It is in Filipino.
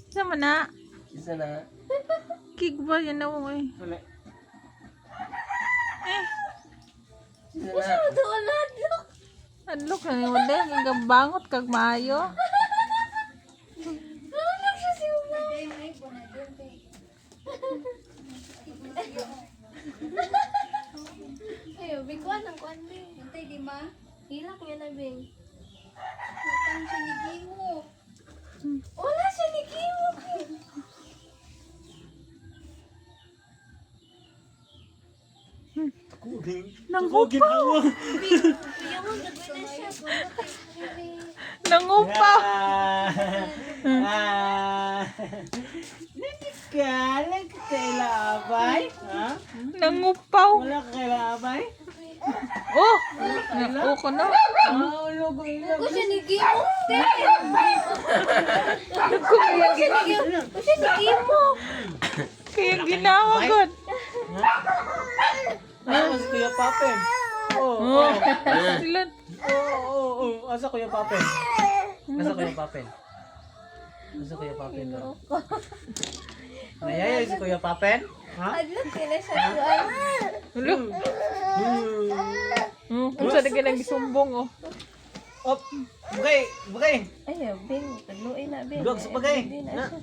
Sama na. Isa na. Kig ba yan na mo eh. Wala. Eh, Isa na. Doon na, look. adlok na yung wala. Gabangot kag maayo. Ano siya si Uma? Ayo, bigwan ang kuan be. Hintay di ma. Hilak niya na bing. Utang siya ni Gimo. Wala siya ni Gimo. Kuging. Nangupaw. Kuya mo, gagawin na siya. Nangupaw. Nagkala ka kailabay? Ha? Nangupaw. Wala ka kailabay? Oh, naku ko na. Ulo ko Ako siya ni Gimo. Naku kaya Ako siya ni Gimo. kaya ginawa god. Ano si Kuya Papen? Oh, sila. Oo. Asa Kuya Papen? Asa Kuya Papen? Asa Kuya Papen? Nayaya si Kuya Papen? Ha? Adlok kaya siya kuan. Hello. Unsa na ganang gisumbong oh. Op! Bagay! Ayo, bing. Tagluin na bing. Dog sa bagay! Hindi na Na! siya.